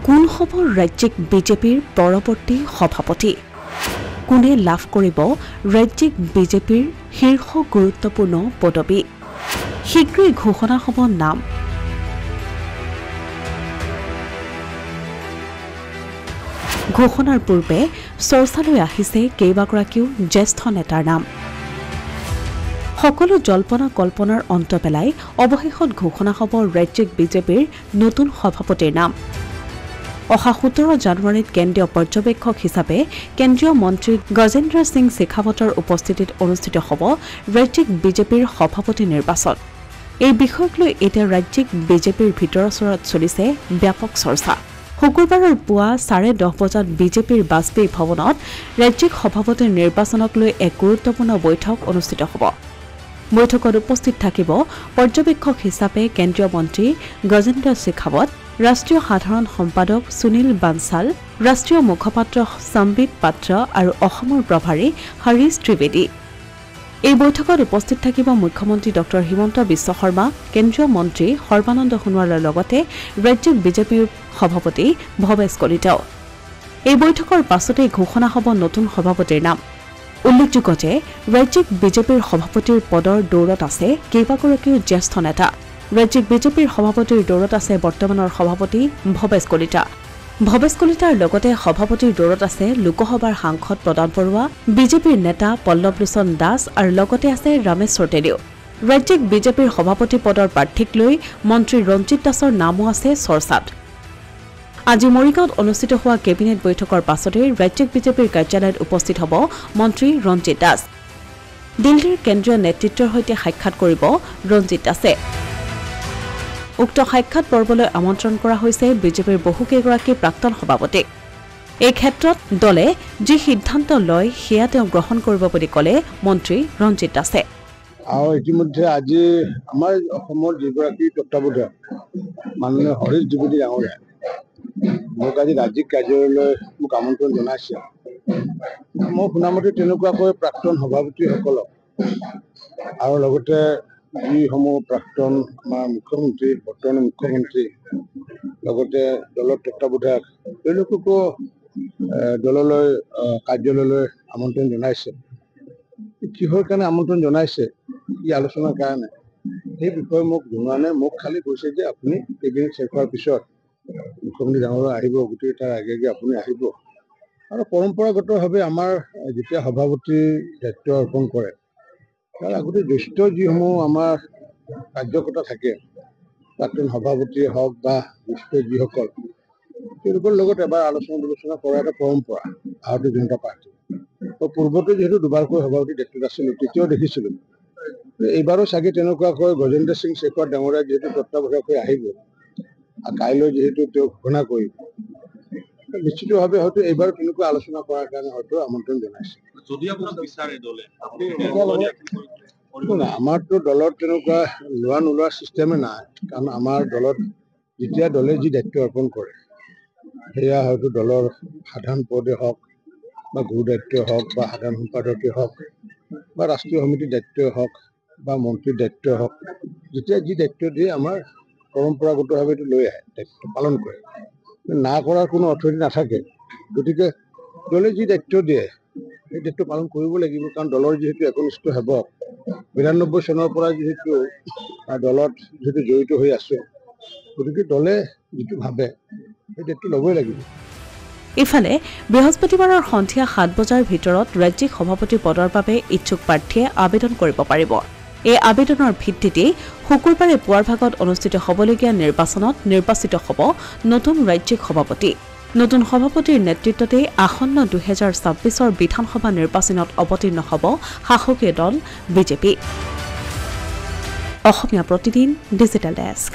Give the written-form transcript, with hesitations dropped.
কোন হ'ব ৰাজ্যিক বিজেপিৰ পৰৱৰ্তী সভাপতি কোনে লাভ কৰিব ৰাজ্যিক বিজেপিৰ শীৰ্ষ গুৰুত্বপূৰ্ণ পদবী শীঘ্ৰেই ঘোষণা হ'ব নাম ঘোষণাৰ পূৰ্বে চৰ্চালৈ আহিছে কেইবাগৰাকীও জ্যেষ্ঠ নেতাৰ নাম সকলো জল্পনা কল্পনাৰ অন্ত পেলাই অৱশেষত ঘোষণা হ'ব ৰাজ্যিক বিজেপিৰ নতুন সভাপতিৰ নাম অহা 17 জানুৱাৰীত কেন্দ্ৰীয় পৰ্যবেক্ষক হিচাপে কেন্দ্ৰীয় মন্ত্ৰী গজেন্দ্ৰ সিং শেখাৱতৰ উপস্থিতিত অনুষ্ঠিত হ'ব ৰাজ্যিক বিজেপিৰ সভাপতি নিৰ্বাচন এই বিষয়ক লৈ এতিয়া ৰাজ্যিক বিজেপিৰ ভিতৰচৰত চলিছে ব্যাপক চৰ্চা শুকুৰবাৰৰ পুৱা 10:30 বজাত বিজেপিৰ বাজপেয়ী ভৱনত ৰাজ্যিক সভাপতিৰ নিৰ্বাচনক লৈ এক গুৰুত্বপূৰ্ণ বৈঠক অনুষ্ঠিত হ'ব বৈঠকত উপস্থিত থাকিব পৰ্যবেক্ষক হিচাপে কেন্দ্ৰীয় মন্ত্ৰী গজেন্দ্ৰ শেখাৱত ৰাষ্ট্ৰীয় সাধাৰণ সম্পাদক সুনীল বানসাল ৰাষ্ট্ৰীয় মুখপাত্ৰ সম্বিত পাত্ৰ আৰু অসমৰ প্ৰভাৰী হৰিশ ত্ৰিবেদী এই বৈঠকত উপস্থিত থাকিব মুখ্যমন্ত্ৰী ডক্টৰ হিমন্ত বিশ্ব শৰ্মা কেন্দ্ৰীয় মন্ত্ৰী সৰ্বানন্দ সোণোৱালৰ লগতে ৰাজ্যিক বিজেপিৰ সভাপতি ভৱেশ কলিতাও এই বৈঠকৰ পাছতে ঘোষণা হ'ব নতুন সভাপতিৰ নাম উল্লেখযোগ্য যে ৰাজ্যিক বিজেপিৰ সভাপতিৰ পদৰ দৌৰত আছে কেইবাগৰাকীও জ্যেষ্ঠ নেতা ৰাজ্যিক বিজেপিৰ সভাপতিৰ দৌৰত আছে বৰ্তমানৰ সভাপতি ভৱেশ কলিতাৰ লগতে সভাপতিৰ দৌৰত আছে লোকসভাৰ সাংসদ প্ৰদান বৰুৱা বিজেপিৰ নেতা পল্লৱ লোচন দাস আৰু লগতে আছে ৰামেশ্বৰ তেলীও ৰাজ্যিক বিজেপিৰ সভাপতি পদৰ প্ৰাৰ্থীক লৈ মন্ত্ৰী ৰঞ্জিত দাসৰ নামো আছে চৰ্চাত আজি মৰিগাঁৱত অনুষ্ঠিত হোৱা কেবিনেট বৈঠকৰ পাছতে ৰাজ্যিক বিজেপিৰ কাৰ্যালয়ত উপস্থিত হ'ব মন্ত্ৰী ৰঞ্জিত দাস দিল্লীৰ কেন্দ্ৰীয় নেতৃত্বৰ সৈতে সাক্ষাৎ কৰিব ৰঞ্জিত দাসে উক্ত সাক্ষাৎ পৰ্বলৈ আমন্ত্ৰণ কৰা হৈছে বিজেপিৰ বহুকেইগৰাকী প্ৰাক্তন সভাপতিক এই ক্ষেত্ৰত দলে যি সিদ্ধান্ত লয় সেয়া তেওঁ গ্ৰহণ কৰিব বুলি ক'লে মন্ত্ৰী ৰঞ্জিত দাসে আৰু ইতিমধ্যে আজি আমাৰ অসমৰ যিগৰাকী তত্ত্বাৱধায়ক মাননীয় হৰিশ ত্ৰিবেদী ডাঙৰীয়া মোক আজি ৰাজ্যিক কাৰ্যালয়লৈ মোক আমন্ত্ৰণ জনাইছে মই শুনামতে তেনেকুৱাকৈ প্ৰাক্তন সভাপতিসকলক আৰু লগতে যিসমূহ প্ৰাক্তন আমাৰ মুখ্যমন্ত্ৰী বৰ্তমানৰ মুখ্যমন্ত্ৰী লগতে দলৰ তত্ত্বাৱধায়ক তেওঁলোককো দললৈ কাৰ্যালয়লৈ আমন্ত্ৰণ জনাইছে কিহৰ কাৰণে আমন্ত্ৰণ জনাইছে কি আলোচনাৰ কাৰণে সেই বিষয়ে মোক জনোৱা নাই মোক খালি কৈছে যে আপুনি কেবিনেট শেষ হোৱাৰ পিছত মুখ্যমন্ত্ৰী ডাঙৰীয়া আহিব গোটেই তাৰ আগে আগে আপুনি আহিব আৰু পৰম্পৰাগতভাৱে আমাৰ যেতিয়া সভাপতি দায়িত্ব অৰ্পণ কৰে তাৰ আগতে জ্যেষ্ঠ যিসমূহ আমাৰ কাৰ্যকৰ্তা থাকে প্ৰাক্তন সভাপতিয়ে হওক বা জ্যেষ্ঠ যিসকল তেওঁলোকৰ লগত এবাৰ আলোচনা বিলোচনা কৰা এটা পৰম্পৰা ভাৰতীয় জনতা পাৰ্টি পূৰ্বতে যিহেতু দুবাৰকৈ সভাপতি দায়িত্বত আছিলোঁ তেতিয়াও দেখিছিলোঁ এইবাৰো চাগে তেনেকুৱাকৈ গজেন্দ্ৰ সিং শেখাৱত ডাঙৰীয়া যিহেতু তত্ত্বাৱধায়ক হৈ আহিব আৰু কাইলৈ যিহেতু তেওঁ ঘোষণা কৰিব নিশ্চিতভাৱে হয়তো এইবাৰো তেনেকুৱা আলোচনা কৰাৰ কাৰণে হয়তো আমন্ত্ৰণ জনাইছে আমাৰতো দলত তেনেকুৱা লোৱা নোলোৱা চিষ্টেমে নাই কাৰণ আমাৰ দলত যেতিয়া দলে যি দায়িত্ব অৰ্পণ কৰে সেয়া হয়তো দলৰ সাধাৰণ পদে হওক বা গুৰু দায়িত্বই হওক বা সাধাৰণ সম্পাদকেই হওক বা ৰাষ্ট্ৰীয় সমিতিৰ দায়িত্বই হওক বা মন্ত্ৰীৰ দায়িত্বই হওক যেতিয়া যি দায়িত্ব দিয়ে আমাৰ পৰম্পৰাগতভাৱে এইটো লৈ আহে দায়িত্ব পালন কৰে না কৰাৰ কোনো অথৰিটি নাথাকে গতিকে দলে যি দায়িত্ব দিয়ে সেই দায়িত্ব পালন কৰিব লাগিব কাৰণ দলৰ যিহেতু একনিষ্ঠ সেৱক 92 চনৰ পৰা যিহেতু দলত যিহেতু জড়িত হৈ আছে গতিকে দলে যিটো ভাবে সেই দায়িত্ব ল'বই লাগিব ইফালে বৃহস্পতিবাৰৰ সন্ধিয়া 7 বজাৰ ভিতৰত ৰাজ্যিক সভাপতি পদৰ বাবে ইচ্ছুক প্ৰাৰ্থীয়ে আবেদন কৰিব পাৰিব এই আবেদনৰ ভিত্তিতে শুকুৰবাৰে পুৱাৰ ভাগত অনুষ্ঠিত হ'বলগীয়া নিৰ্বাচনত নিৰ্বাচিত হ'ব নতুন ৰাজ্যিক সভাপতি নতুন সভাপতিৰ নেতৃত্বতে আসন্ন 2026ৰ বিধানসভা নিৰ্বাচনত অৱতীৰ্ণ হ'ব শাসকীয় দল BJP Asomiya Pratidin digital desk